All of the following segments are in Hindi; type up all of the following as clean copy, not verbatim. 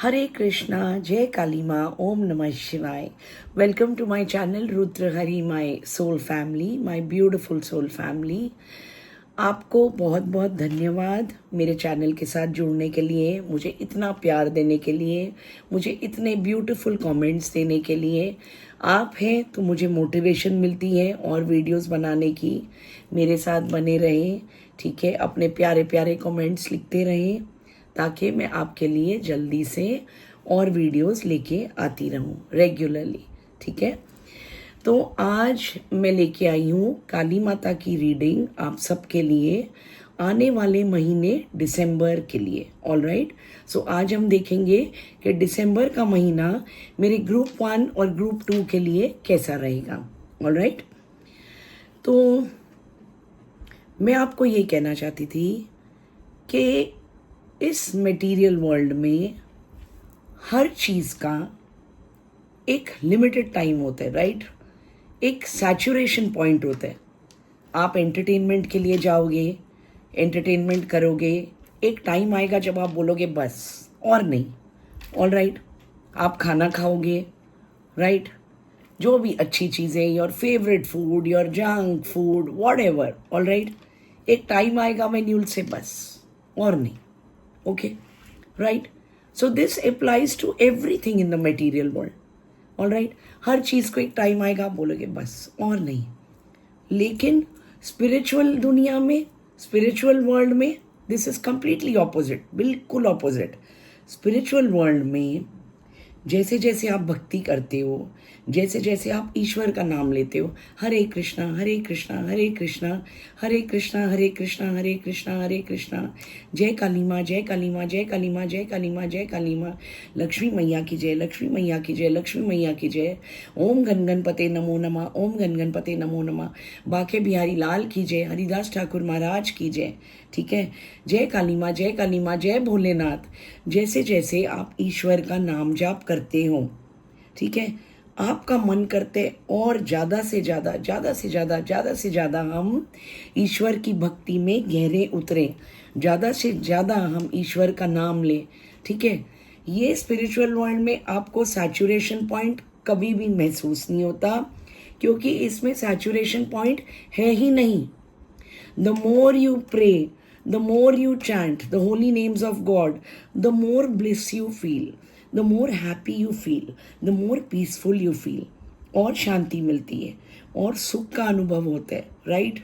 हरे कृष्णा, जय काली माँ, ओम नमः शिवाय। Welcome to my channel Rudra Hari, my soul family, my beautiful soul family. आपको बहुत बहुत धन्यवाद मेरे चैनल के साथ जुड़ने के लिए, मुझे इतना प्यार देने के लिए, मुझे इतने ब्यूटीफुल कमेंट्स देने के लिए। आप हैं तो मुझे मोटिवेशन मिलती है और वीडियोस बनाने की। मेरे साथ बने रहें, ठीक है। अपने प्यारे प्यारे कमेंट्स लिखते रहें ताकि मैं आपके लिए जल्दी से और वीडियोस लेके आती रहूं रेगुलरली, ठीक है। तो आज मैं लेके आई हूँ काली माता की रीडिंग आप सबके लिए आने वाले महीने दिसंबर के लिए। ऑल राइट, सो आज हम देखेंगे कि दिसंबर का महीना मेरे ग्रुप 1 और ग्रुप 2 के लिए कैसा रहेगा। ऑल राइट, तो मैं आपको ये कहना चाहती थी कि इस मटेरियल वर्ल्ड में हर चीज़ का एक लिमिटेड टाइम होता है, राइट। एक सैचुरेशन पॉइंट होता है। आप एंटरटेनमेंट के लिए जाओगे, एंटरटेनमेंट करोगे, एक टाइम आएगा जब आप बोलोगे बस और नहीं। ऑल राइट, आप खाना खाओगे, राइट, जो भी अच्छी चीज़ें, your favourite food, your junk food, whatever. All right, एक टाइम आएगा व्हेन यू विल से बस और नहीं। Okay, right, so this applies to everything in the material world. All right, हर चीज़ को एक टाइम आएगा, आप बोलोगे बस और नहीं। लेकिन स्पिरिचुअल दुनिया में, स्पिरिचुअल वर्ल्ड में दिस इज कंप्लीटली ऑपोजिट, बिल्कुल ऑपोजिट। स्पिरिचुअल वर्ल्ड में जैसे जैसे आप भक्ति करते हो, जैसे जैसे आप ईश्वर का नाम लेते हो, हरे कृष्णा हरे कृष्णा हरे कृष्णा हरे कृष्णा हरे कृष्णा हरे कृष्णा हरे कृष्णा, जय काली माँ जय काली माँ जय काली माँ जय काली माँ जय काली माँ, लक्ष्मी मैया की जय, लक्ष्मी मैया की जय, लक्ष्मी मैया की जय, ओम गण गणपते नमो नमः, ओम गण गणपते नमो नमः, बाके बिहारी लाल की जय, हरिदास ठाकुर महाराज की जय, ठीक है। जय काली माँ जय काली माँ जय भोलेनाथ। जैसे जैसे आप ईश्वर का नाम जाप करते हो, ठीक है, आपका मन करते और ज़्यादा से ज़्यादा, ज़्यादा से ज़्यादा, ज़्यादा से ज़्यादा हम ईश्वर की भक्ति में गहरे उतरें, ज़्यादा से ज़्यादा हम ईश्वर का नाम लें, ठीक है। ये स्पिरिचुअल वर्ल्ड में आपको सैचुरेशन पॉइंट कभी भी महसूस नहीं होता, क्योंकि इसमें सैचुरेशन पॉइंट है ही नहीं। The more you pray, the more you chant the holy names of God, the more bliss you feel, the more happy you feel, the more peaceful you feel. और शांति मिलती है और सुख का अनुभव होता है, राइट।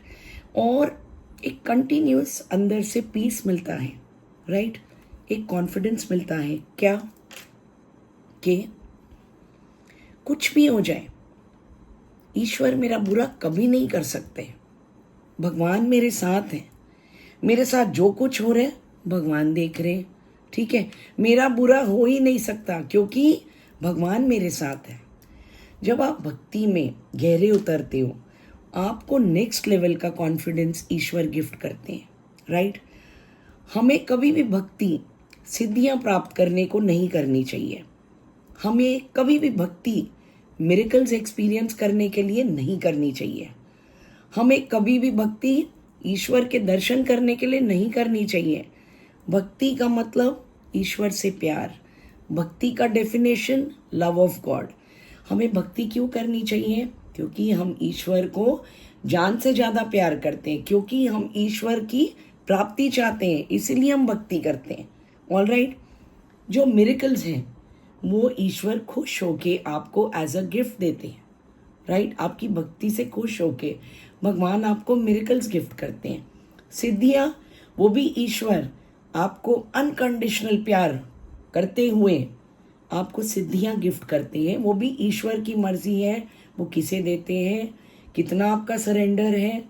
और एक कंटिन्यूस अंदर से पीस मिलता है, राइट। एक कॉन्फिडेंस मिलता है, क्या कि कुछ भी हो जाए ईश्वर मेरा बुरा कभी नहीं कर सकते। भगवान मेरे साथ हैं, मेरे साथ जो कुछ हो रहा है भगवान देख रहे हैं, ठीक है। मेरा बुरा हो ही नहीं सकता क्योंकि भगवान मेरे साथ है। जब आप भक्ति में गहरे उतरते हो, आपको नेक्स्ट लेवल का कॉन्फिडेंस ईश्वर गिफ्ट करते हैं, राइट। हमें कभी भी भक्ति सिद्धियां प्राप्त करने को नहीं करनी चाहिए। हमें कभी भी भक्ति मिरेकल्स एक्सपीरियंस करने के लिए नहीं करनी चाहिए। हमें कभी भी भक्ति ईश्वर के दर्शन करने के लिए नहीं करनी चाहिए। भक्ति का मतलब ईश्वर से प्यार, भक्ति का डेफिनेशन लव ऑफ गॉड। हमें भक्ति क्यों करनी चाहिए? क्योंकि हम ईश्वर को जान से ज़्यादा प्यार करते हैं, क्योंकि हम ईश्वर की प्राप्ति चाहते हैं, इसीलिए हम भक्ति करते हैं। ऑल राइट, जो मिरेकल्स हैं वो ईश्वर खुश होके आपको एज अ गिफ्ट देते हैं, राइट। आपकी भक्ति से खुश होके भगवान आपको मिरेकल्स गिफ्ट करते हैं। सिद्धियाँ, वो भी ईश्वर आपको अनकंडीशनल प्यार करते हुए आपको सिद्धियाँ गिफ्ट करते हैं। वो भी ईश्वर की मर्जी है, वो किसे देते हैं, कितना आपका सरेंडर है।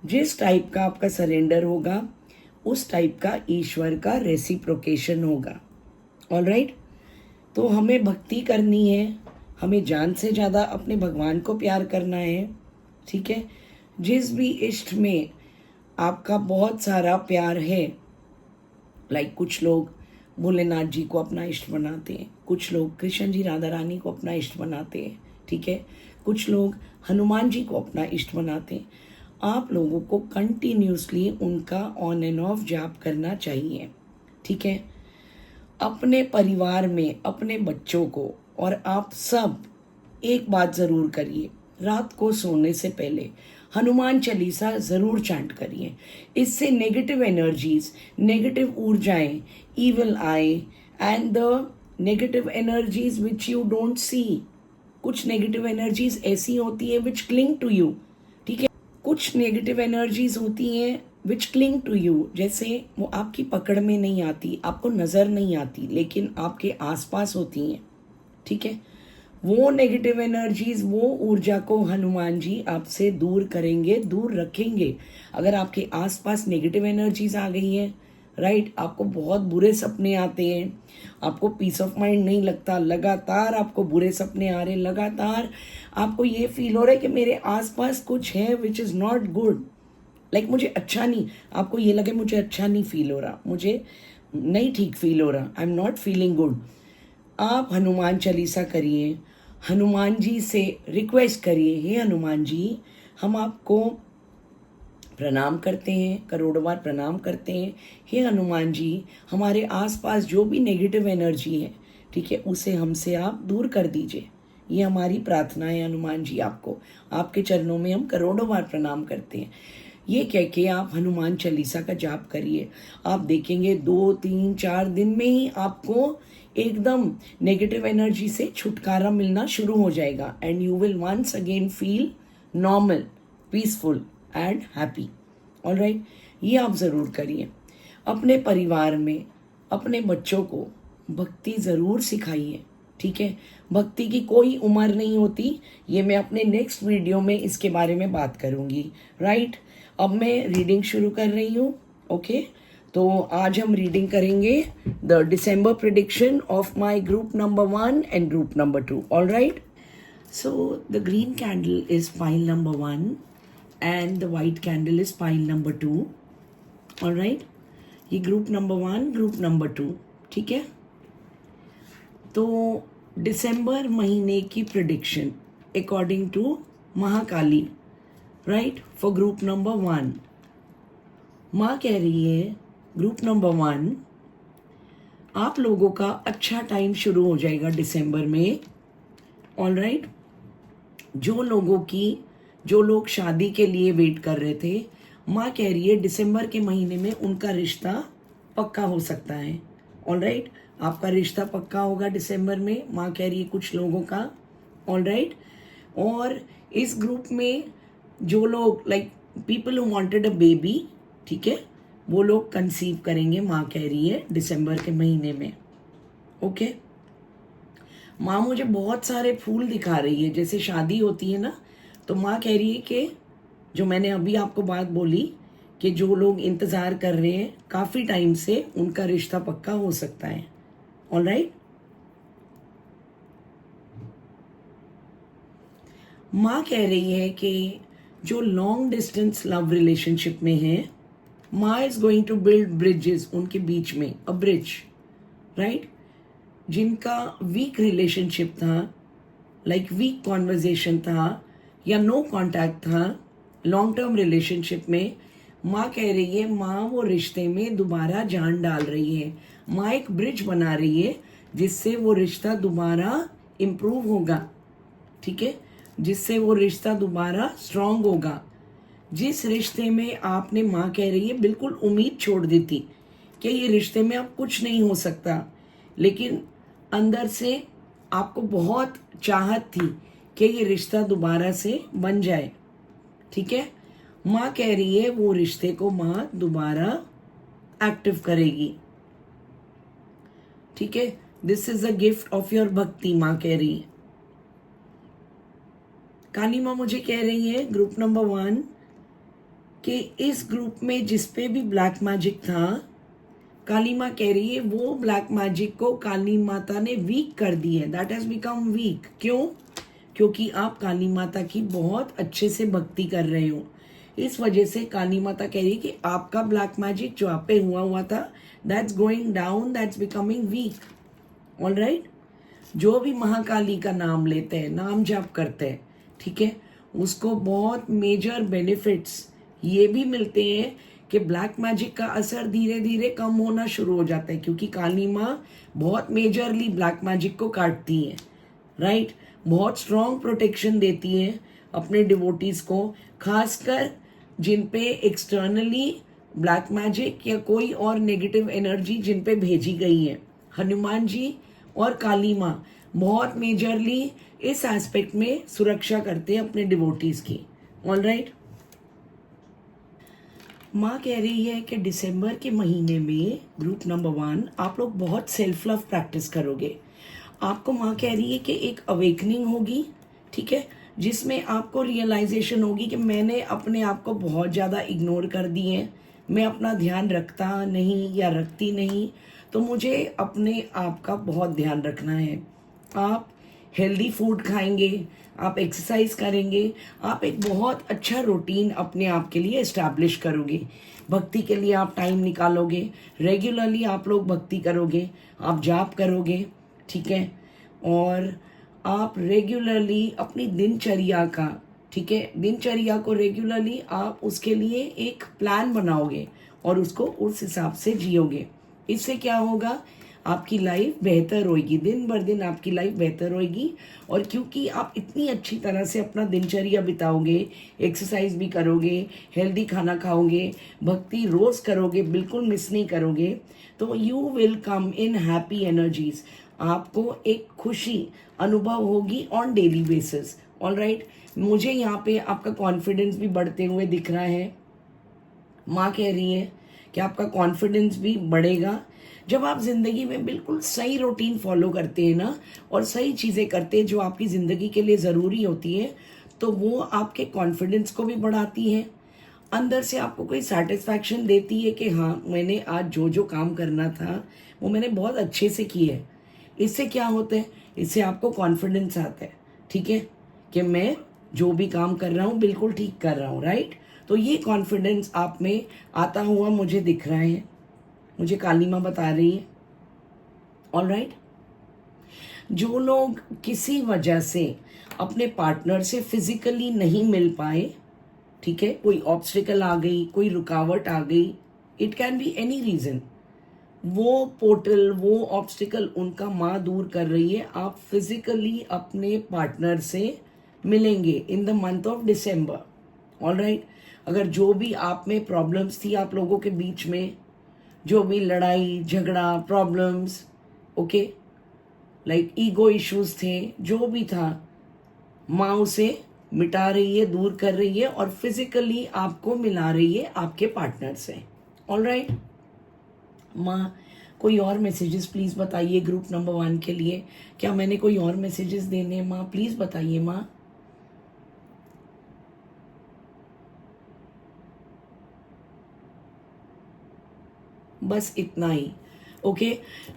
जिस टाइप का आपका सरेंडर होगा उस टाइप का ईश्वर का रेसिप्रोकेशन होगा। ऑल राइट, तो हमें भक्ति करनी है, हमें जान से ज़्यादा अपने भगवान को प्यार करना है, ठीक है। जिस भी इष्ट में आपका बहुत सारा प्यार है, लाइक कुछ लोग भोलेनाथ जी को अपना इष्ट बनाते हैं, कुछ लोग कृष्ण जी राधा रानी को अपना इष्ट बनाते हैं, ठीक है, कुछ लोग हनुमान जी को अपना इष्ट बनाते हैं। आप लोगों को कंटिन्यूसली उनका ऑन एंड ऑफ जाप करना चाहिए, ठीक है। अपने परिवार में अपने बच्चों को और आप सब एक बात ज़रूर करिए, रात को सोने से पहले हनुमान चालीसा ज़रूर चैंट करिए। इससे नेगेटिव एनर्जीज, नेगेटिव ऊर्जाएं, evil eye and the negative energies which you don't see, कुछ नेगेटिव एनर्जीज ऐसी होती है विच क्लिंग टू यू, ठीक है, कुछ नेगेटिव एनर्जीज होती हैं विच क्लिंग टू यू, जैसे वो आपकी पकड़ में नहीं आती, आपको नज़र नहीं आती, लेकिन आपके आसपास होती हैं, ठीक है। वो नेगेटिव एनर्जीज, वो ऊर्जा को हनुमान जी आपसे दूर करेंगे, दूर रखेंगे। अगर आपके आसपास नेगेटिव एनर्जीज आ गई हैं, राइट, आपको बहुत बुरे सपने आते हैं, आपको पीस ऑफ माइंड नहीं लगता, लगातार आपको बुरे सपने आ रहे, लगातार आपको ये फील हो रहा है कि मेरे आसपास कुछ है which is not good, like मुझे अच्छा नहीं, आपको ये लगे मुझे अच्छा नहीं फील हो रहा, मुझे नहीं ठीक फील हो रहा, I am not feeling good, आप हनुमान चालीसा करिए, हनुमान जी से रिक्वेस्ट करिए, हे हनुमान जी, हम आपको प्रणाम करते हैं, करोड़ों बार प्रणाम करते हैं, हे हनुमान जी, हमारे आसपास जो भी नेगेटिव एनर्जी है, ठीक है, उसे हमसे आप दूर कर दीजिए। ये हमारी प्रार्थना है हनुमान जी, आपको, आपके चरणों में हम करोड़ों बार प्रणाम करते हैं। ये कह के आप हनुमान चालीसा का जाप करिए, आप देखेंगे 2-3-4 दिन में ही आपको एकदम नेगेटिव एनर्जी से छुटकारा मिलना शुरू हो जाएगा and you will once again feel normal, peaceful and happy. Alright, ये आप ज़रूर करिए। अपने परिवार में अपने बच्चों को भक्ति ज़रूर सिखाइए, ठीक है। भक्ति की कोई उम्र नहीं होती, ये मैं अपने नेक्स्ट वीडियो में इसके बारे में बात करूँगी, राइट। अब मैं रीडिंग शुरू कर रही हूँ, ओके। तो आज हम रीडिंग करेंगे the December prediction of my group number 1 and group number 2, all right. So the green candle is pile number 1 and the white candle is pile number 2, all right. ये ग्रुप नंबर 1, ग्रुप नंबर 2, ठीक है। तो दिसंबर महीने की prediction according to Mahakali, right, for group number 1, माँ कह रही है ग्रुप नंबर 1, आप लोगों का अच्छा टाइम शुरू हो जाएगा दिसंबर में, ऑल राइट। जो लोग शादी के लिए वेट कर रहे थे, माँ कह रही है दिसंबर के महीने में उनका रिश्ता पक्का हो सकता है, ऑल राइट। आपका रिश्ता पक्का होगा दिसंबर में, माँ कह रही है कुछ लोगों का, ऑल राइट। और इस ग्रुप में जो लोग like people who wanted a baby, ठीक है, वो लोग कंसीव करेंगे, माँ कह रही है दिसंबर के महीने में, ओके। माँ मुझे बहुत सारे फूल दिखा रही है, जैसे शादी होती है ना, तो माँ कह रही है कि जो मैंने अभी आपको बात बोली कि जो लोग इंतज़ार कर रहे हैं काफ़ी टाइम से, उनका रिश्ता पक्का हो सकता है, ऑल राइट। माँ कह रही है कि जो लॉन्ग डिस्टेंस लव रिलेशनशिप में है, माँ is going to build bridges, उनके बीच में अ ब्रिज, राइट। जिनका वीक रिलेशनशिप था, लाइक वीक कॉन्वर्जेशन था या नो कॉन्टैक्ट था लॉन्ग टर्म रिलेशनशिप में, माँ कह रही है माँ वो रिश्ते में दोबारा जान डाल रही है, माँ एक ब्रिज बना रही है जिससे वो रिश्ता दोबारा इम्प्रूव होगा, ठीक है, जिससे वो रिश्ता दोबारा स्ट्रांग होगा। जिस रिश्ते में आपने, माँ कह रही है, बिल्कुल उम्मीद छोड़ दी थी कि ये रिश्ते में अब कुछ नहीं हो सकता, लेकिन अंदर से आपको बहुत चाहत थी कि ये रिश्ता दोबारा से बन जाए, ठीक है। माँ कह रही है वो रिश्ते को माँ दोबारा एक्टिव करेगी, ठीक है। This is a gift of your भक्ति, माँ कह रही है। काली माँ मुझे कह रही है ग्रुप नंबर 1 कि इस ग्रुप में जिस पे भी ब्लैक मैजिक था, काली माँ कह रही है वो ब्लैक मैजिक को काली माता ने वीक कर दी है, दैट हैज बिकम वीक। क्यों? क्योंकि आप काली माता की बहुत अच्छे से भक्ति कर रहे हो, इस वजह से काली माता कह रही है कि आपका ब्लैक मैजिक जो आप पे हुआ था, that's going down, that's becoming week, all right. जो भी महाकाली का नाम लेते हैं, नाम जाप करते हैं, ठीक है, उसको बहुत मेजर बेनिफिट्स ये भी मिलते हैं कि ब्लैक मैजिक का असर धीरे धीरे कम होना शुरू हो जाता है, क्योंकि काली माँ बहुत मेजरली ब्लैक मैजिक को काटती है, राइट। बहुत स्ट्रॉन्ग प्रोटेक्शन देती है अपने डिवोटीज को, खासकर जिन पे एक्सटर्नली ब्लैक मैजिक या कोई और नेगेटिव एनर्जी जिन पे भेजी गई है। हनुमान जी और काली माँ बहुत मेजरली इस एस्पेक्ट में सुरक्षा करते हैं अपने डिवोटीज की। All right. माँ कह रही है कि दिसंबर के महीने में ग्रुप नंबर 1 आप लोग बहुत सेल्फ लव प्रैक्टिस करोगे। आपको माँ कह रही है कि एक अवेकनिंग होगी, ठीक है, जिसमें आपको रियलाइजेशन होगी कि मैंने अपने आप को बहुत ज़्यादा इग्नोर कर दिए हैं, मैं अपना ध्यान रखता नहीं या रखती नहीं, तो मुझे अपने आप का बहुत ध्यान रखना है। आप हेल्दी फूड खाएंगे, आप एक्सरसाइज करेंगे, आप एक बहुत अच्छा रूटीन अपने आप के लिए इस्टेब्लिश करोगे। भक्ति के लिए आप टाइम निकालोगे, रेगुलरली आप लोग भक्ति करोगे, आप जाप करोगे, ठीक है, और आप रेगुलरली अपनी दिनचर्या का, ठीक है, दिनचर्या को रेगुलरली आप उसके लिए एक प्लान बनाओगे और उसको उस हिसाब से जियोगे। इससे क्या होगा, आपकी लाइफ बेहतर होगी, दिन भर दिन आपकी लाइफ बेहतर होगी। और क्योंकि आप इतनी अच्छी तरह से अपना दिनचर्या बिताओगे, एक्सरसाइज भी करोगे, हेल्दी खाना खाओगे, भक्ति रोज करोगे, बिल्कुल मिस नहीं करोगे, तो you will come in happy energies. आपको एक खुशी अनुभव होगी on daily basis. All right. मुझे यहाँ पे आपका कॉन्फिडेंस भी बढ़ते हुए दिख रहा है। माँ कह रही है कि आपका कॉन्फिडेंस भी बढ़ेगा जब आप जिंदगी में बिल्कुल सही रूटीन फॉलो करते हैं ना, और सही चीज़ें करते हैं जो आपकी ज़िंदगी के लिए ज़रूरी होती है, तो वो आपके कॉन्फिडेंस को भी बढ़ाती है। अंदर से आपको कोई सेटिस्फैक्शन देती है कि हाँ, मैंने आज जो जो काम करना था वो मैंने बहुत अच्छे से किए। इससे क्या होता है, इससे आपको कॉन्फिडेंस आता है, ठीक है, कि मैं जो भी काम कर रहा हूँ बिल्कुल ठीक कर रहा हूँ, राइट। तो ये कॉन्फिडेंस आप में आता हुआ मुझे दिख रहा है, मुझे काली माँ बता रही है। All right. जो लोग किसी वजह से अपने पार्टनर से फिजिकली नहीं मिल पाए, ठीक है, कोई ऑब्स्टिकल आ गई, कोई रुकावट आ गई, it can be any reason, वो पोर्टल, वो ऑब्स्टिकल उनका माँ दूर कर रही है। आप फिजिकली अपने पार्टनर से मिलेंगे in the month of December. All right. अगर जो भी आप में प्रॉब्लम्स थी आप लोगों के बीच में, जो भी लड़ाई झगड़ा problems, okay, like ego issues थे, जो भी था, माँ उसे मिटा रही है, दूर कर रही है और फिजिकली आपको मिला रही है आपके पार्टनर से। All right. माँ कोई और मैसेजेस प्लीज़ बताइए ग्रुप नंबर 1 के लिए। क्या मैंने कोई और मैसेजेस देने हैं माँ? प्लीज़ बताइए माँ। बस इतना ही। ओके,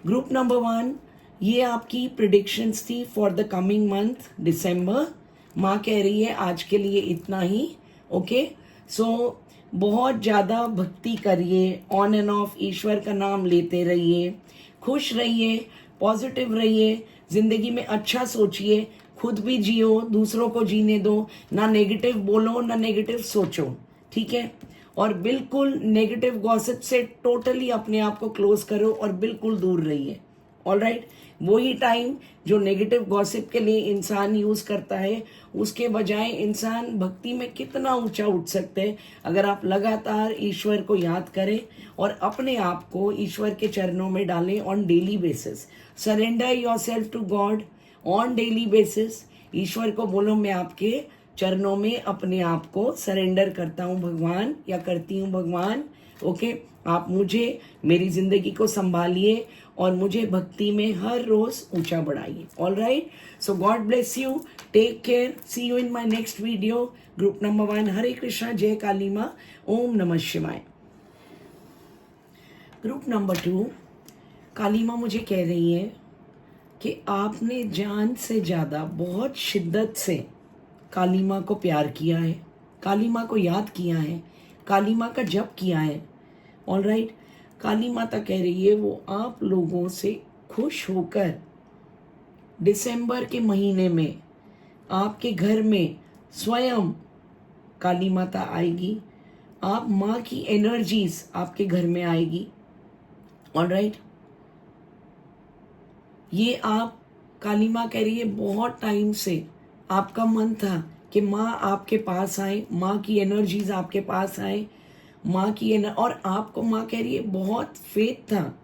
ग्रुप नंबर 1, ये आपकी प्रिडिक्शंस थी फॉर द कमिंग मंथ दिसंबर। माँ कह रही है आज के लिए इतना ही। ओके, सो बहुत ज़्यादा भक्ति करिए, ऑन एंड ऑफ ईश्वर का नाम लेते रहिए, खुश रहिए, पॉजिटिव रहिए, ज़िंदगी में अच्छा सोचिए, खुद भी जियो, दूसरों को जीने दो, ना नेगेटिव बोलो ना नेगेटिव सोचो, ठीक है। और बिल्कुल नेगेटिव गॉसिप से टोटली अपने आप को क्लोज करो और बिल्कुल दूर रहिए। All right. वही टाइम जो नेगेटिव गॉसिप के लिए इंसान यूज करता है, उसके बजाय इंसान भक्ति में कितना ऊंचा उठ सकते हैं अगर आप लगातार ईश्वर को याद करें और अपने आप को ईश्वर के चरणों में डालें on daily basis. Surrender yourself to God on daily basis. ईश्वर को बोलो मैं आपके चरणों में अपने आप को सरेंडर करता हूँ भगवान, या करती हूँ भगवान। ओके, आप मुझे, मेरी जिंदगी को संभालिए और मुझे भक्ति में हर रोज ऊंचा बढ़ाइए। All right, so God bless you, take care, see you in my next video. Group number 1, Hare Krishna, जय काली माँ, ओम नमः शिवाय। ग्रुप नंबर 2, काली माँ मुझे कह रही है कि आपने जान से ज्यादा बहुत शिद्दत से काली माँ को प्यार किया है, काली माँ को याद किया है, काली माँ का जप किया है। All right. काली माता कह रही है वो आप लोगों से खुश होकर दिसंबर के महीने में आपके घर में स्वयं काली माता आएगी, आप माँ की एनर्जीज आपके घर में आएगी। ऑलराइट, ये आप काली माँ कह रही है बहुत टाइम से आपका मन था कि माँ आपके पास आए, माँ की एनर्जीज आपके पास आए, माँ की और आपको माँ कह रही है बहुत फेथ था,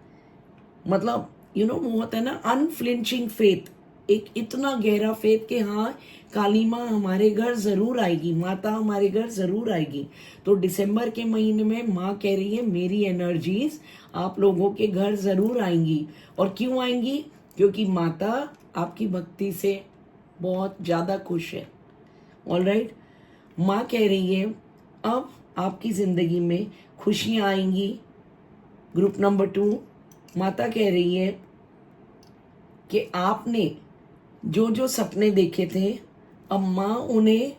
मतलब वो होता है ना अनफ्लिंचिंग फेथ, एक इतना गहरा फेथ कि हाँ काली माँ हमारे घर जरूर आएगी, माता हमारे घर जरूर आएगी। तो दिसंबर के महीने में माँ कह रही है मेरी एनर्जीज आप लोगों के घर जरूर आएंगी। और क्यों आएंगी? क्योंकि माता आपकी भक्ति से बहुत ज्यादा खुश है। ऑलराइट, माँ कह रही है अब आपकी जिंदगी में खुशियां आएंगी। ग्रुप नंबर 2, माता कह रही है कि आपने जो जो सपने देखे थे अब माँ उन्हें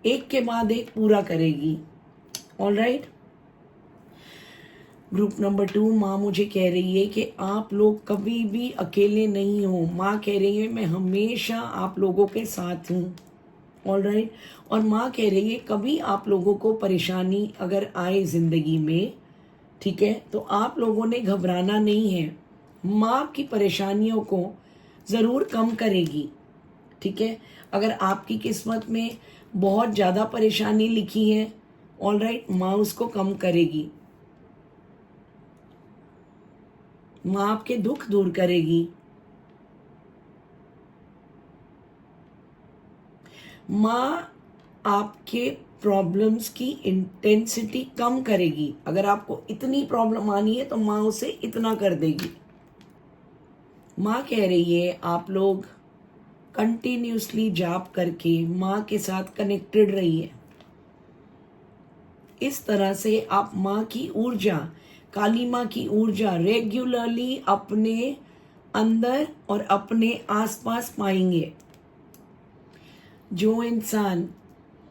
एक के बाद एक पूरा करेगी। ऑलराइट, ग्रुप नंबर 2, माँ मुझे कह रही है कि आप लोग कभी भी अकेले नहीं हो। माँ कह रही है मैं हमेशा आप लोगों के साथ हूँ। ऑलराइट, और माँ कह रही है कभी आप लोगों को परेशानी अगर आए जिंदगी में, ठीक है, तो आप लोगों ने घबराना नहीं है, माँ आपकी परेशानियों को ज़रूर कम करेगी। ठीक है, अगर आपकी किस्मत में बहुत ज़्यादा परेशानी लिखी है, ऑलराइट, माँ उसको कम करेगी, माँ आपके दुख दूर करेगी, माँ आपके प्रॉब्लम्स की इंटेंसिटी कम करेगी। अगर आपको इतनी प्रॉब्लम आनी है तो माँ उसे इतना कर देगी। माँ कह रही है आप लोग कंटिन्यूसली जाप करके माँ के साथ कनेक्टेड रहिए। इस तरह से आप माँ की ऊर्जा, काली माँ की ऊर्जा रेगुलरली अपने अंदर और अपने आसपास पाएंगे। जो इंसान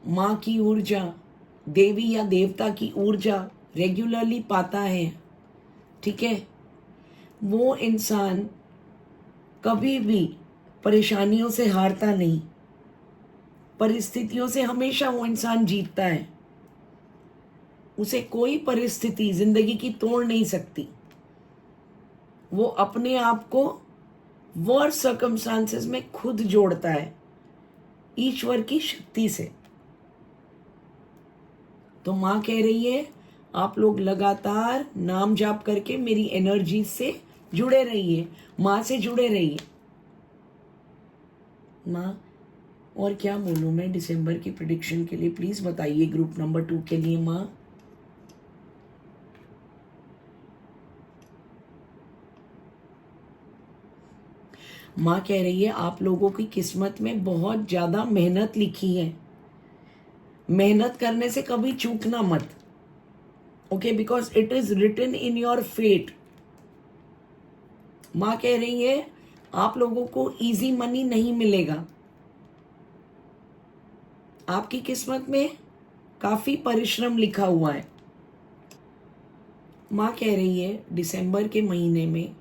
माँ की ऊर्जा, देवी या देवता की ऊर्जा रेगुलरली पाता है, ठीक है, वो इंसान कभी भी परेशानियों से हारता नहीं, परिस्थितियों से हमेशा वो इंसान जीतता है। उसे कोई परिस्थिति जिंदगी की तोड़ नहीं सकती। वो अपने आप को वर्स्ट सर्कमस्टांसेस में खुद जोड़ता है ईश्वर की शक्ति से। तो माँ कह रही है आप लोग लगातार नाम जाप करके मेरी एनर्जी से जुड़े रहिए, माँ से जुड़े रहिए। माँ और क्या बोलूँ मैं दिसंबर की प्रिडिक्शन के लिए, प्लीज बताइए ग्रुप नंबर 2 के लिए। माँ माँ कह रही है आप लोगों की किस्मत में बहुत ज्यादा मेहनत लिखी है, मेहनत करने से कभी चूकना मत। Okay, because it is written in your fate. माँ कह रही है आप लोगों को इजी मनी नहीं मिलेगा, आपकी किस्मत में काफी परिश्रम लिखा हुआ है। माँ कह रही है दिसंबर के महीने में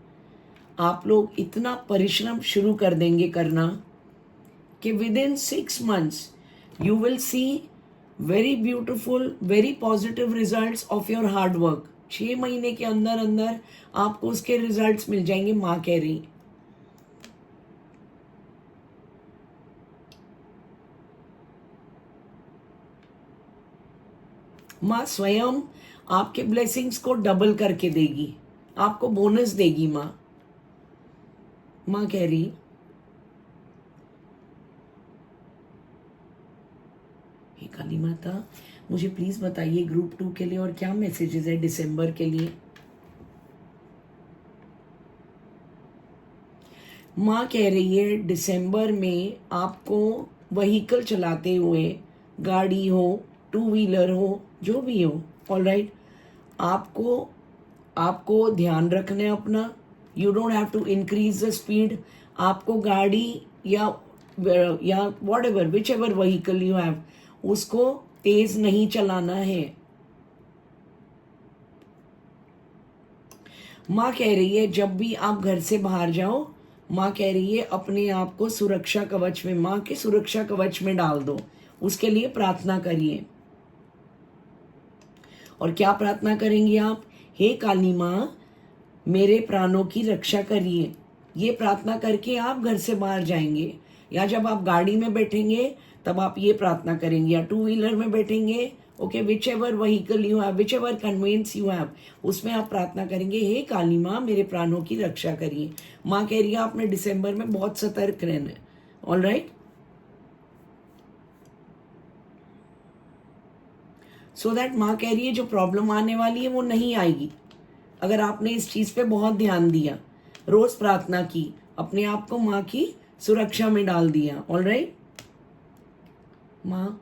आप लोग इतना परिश्रम शुरू कर देंगे करना कि with in 6 months you will see very beautiful, very positive results of your hard work. 6 महीने के अंदर अंदर आपको उसके रिजल्ट्स मिल जाएंगे, माँ कह रही। माँ स्वयं आपके ब्लेसिंग्स को डबल करके देगी, आपको बोनस देगी। माँ कह रही हे काली माता मुझे प्लीज बताइए ग्रुप 2 के लिए और क्या मैसेजेस है दिसंबर के लिए। माँ कह रही है दिसंबर में आपको व्हीकल चलाते हुए, गाड़ी हो, 2 व्हीलर हो, जो भी हो, ऑलराइट, आपको आपको ध्यान रखना है अपना। You don't have to increase the speed. आपको गाड़ी या whatever whichever vehicle you have, उसको तेज नहीं चलाना है। माँ कह रही है जब भी आप घर से बाहर जाओ, माँ कह रही है अपने आप को सुरक्षा कवच में, माँ के सुरक्षा कवच में डाल दो, उसके लिए प्रार्थना करिए। और क्या प्रार्थना करेंगे आप? हे काली माँ मेरे प्राणों की रक्षा करिए। ये प्रार्थना करके आप घर से बाहर जाएंगे, या जब आप गाड़ी में बैठेंगे तब आप ये प्रार्थना करेंगे, या टू व्हीलर में बैठेंगे, okay, whichever vehicle you have, whichever conveyance you have, उसमें आप प्रार्थना करेंगे, हे काली माँ मेरे प्राणों की रक्षा करिए। माँ कह रही है आपने दिसंबर में बहुत सतर्क रहना है। ऑल राइट, सो दैट माँ कह रही है जो प्रॉब्लम आने वाली है वो नहीं आएगी, अगर आपने इस चीज पे बहुत ध्यान दिया, रोज प्रार्थना की, अपने आप को माँ की सुरक्षा में डाल दिया। ऑल राइट माँ,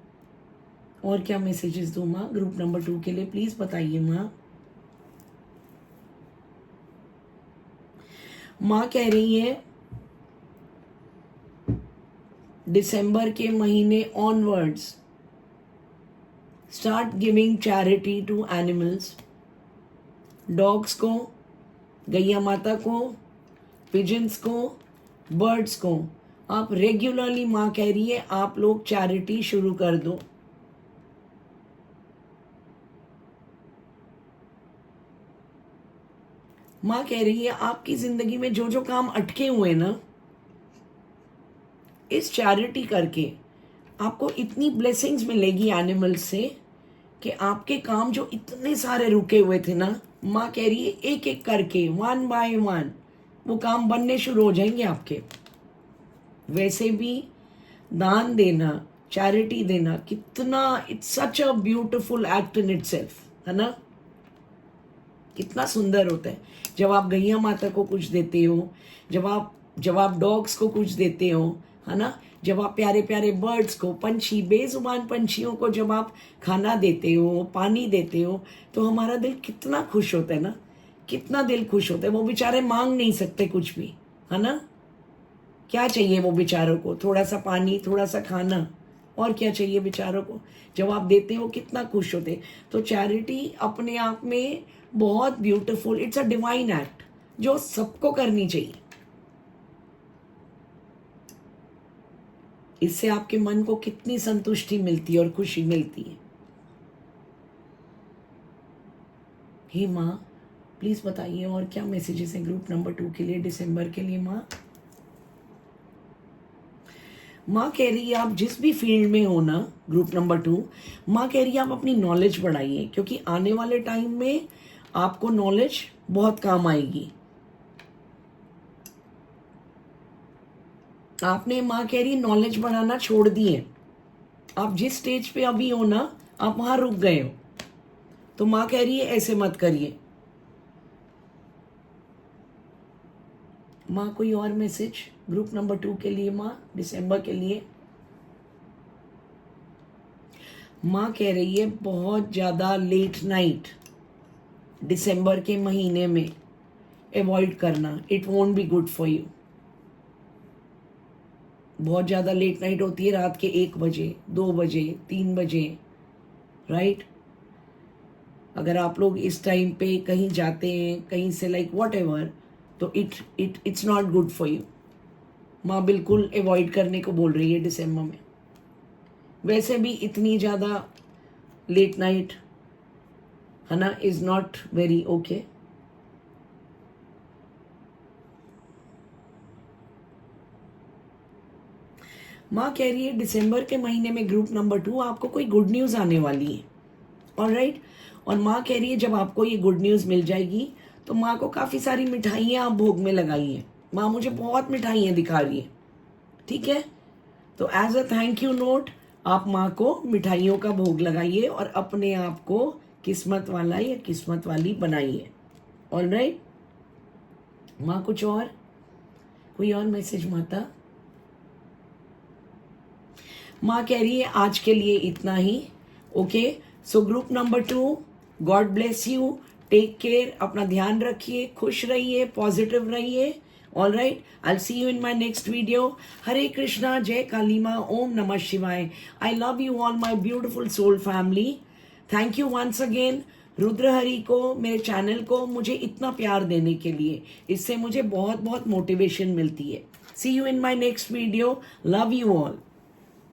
और क्या मैसेजेस दूं माँ ग्रुप नंबर 2 के लिए, प्लीज बताइए माँ। माँ कह रही है दिसंबर के महीने onwards start giving charity to animals, dogs को, गैया माता को, पिजन्स को, बर्ड्स को आप रेगुलरली, माँ कह रही है आप लोग चैरिटी शुरू कर दो। माँ कह रही है आपकी जिंदगी में जो जो काम अटके हुए ना, इस चैरिटी करके आपको इतनी ब्लेसिंग्स मिलेगी एनिमल्स से कि आपके काम जो इतने सारे रुके हुए थे ना, माँ कह रही है एक एक करके, वन बाय वन, वो काम बनने शुरू हो जाएंगे आपके। वैसे भी दान देना, चैरिटी देना कितना, it's such a beautiful act in itself, है ना? कितना सुंदर होता है जब आप गैया माता को कुछ देते हो, जब आप डॉग्स को कुछ देते हो, है ना? जब आप प्यारे प्यारे बर्ड्स को, पंछी, बेजुबान पंछियों को जब आप खाना देते हो, पानी देते हो, तो हमारा दिल कितना खुश होता है ना, कितना दिल खुश होता है। वो बेचारे मांग नहीं सकते कुछ भी, है ना? क्या चाहिए वो बेचारों को? थोड़ा सा पानी, थोड़ा सा खाना, और क्या चाहिए बेचारों को? जब आप देते हो कितना खुश होते। तो चैरिटी अपने आप में बहुत beautiful, it's a divine act जो सबको करनी चाहिए। इससे आपके मन को कितनी संतुष्टि मिलती है और खुशी मिलती है। हे माँ प्लीज बताइए और क्या मैसेजेस हैं ग्रुप नंबर 2 के लिए, दिसंबर के लिए। माँ कह रही है आप जिस भी फील्ड में हो ना, ग्रुप नंबर 2, माँ कह रही है आप अपनी नॉलेज बढ़ाइए, क्योंकि आने वाले टाइम में आपको नॉलेज बहुत काम आएगी। आपने, माँ कह रही है, नॉलेज बढ़ाना छोड़ दिए। आप जिस स्टेज पे अभी हो ना, आप वहां रुक गए हो। तो माँ कह रही है ऐसे मत करिए। माँ कोई और मैसेज ग्रुप नंबर 2 के लिए माँ, दिसंबर के लिए? माँ कह रही है बहुत ज्यादा लेट नाइट दिसंबर के महीने में अवॉइड करना, it won't be good for you. बहुत ज्यादा लेट नाइट होती है, रात के 1 बजे, 2 बजे, 3 बजे, राइट? अगर आप लोग इस टाइम पे कहीं जाते हैं, कहीं से लाइक वॉट एवर, तो it's not good for you. माँ बिल्कुल अवॉइड करने को बोल रही है दिसंबर में। वैसे भी इतनी ज़्यादा लेट नाइट, है ना, इज नॉट वेरी ओके। माँ कह रही है दिसंबर के महीने में ग्रुप नंबर 2 आपको कोई गुड न्यूज़ आने वाली है। ऑलराइट, और माँ कह रही है जब आपको ये गुड न्यूज़ मिल जाएगी तो माँ को काफ़ी सारी मिठाइयाँ आप भोग में लगाइए। माँ मुझे बहुत मिठाइयाँ दिखा रही है, ठीक है? तो as a thank you note आप माँ को मिठाइयों का भोग लगाइए और अपने आप को किस्मत वाला या किस्मत वाली बनाइए। ऑलराइट माँ, कुछ और, कोई और मैसेज माता? माँ कह रही है आज के लिए इतना ही। Okay, so group number 2, God bless you, take care, अपना ध्यान रखिए, खुश रहिए, पॉजिटिव रहिए। All right, I see you in my next video. हरे कृष्णा, जय काली माँ, ओम नमः शिवाय। I love you all my beautiful soul family. Thank you once again Rudra Hari को, मेरे चैनल को, मुझे इतना प्यार देने के लिए। इससे मुझे बहुत बहुत मोटिवेशन मिलती है। See you in my next video. Love you all.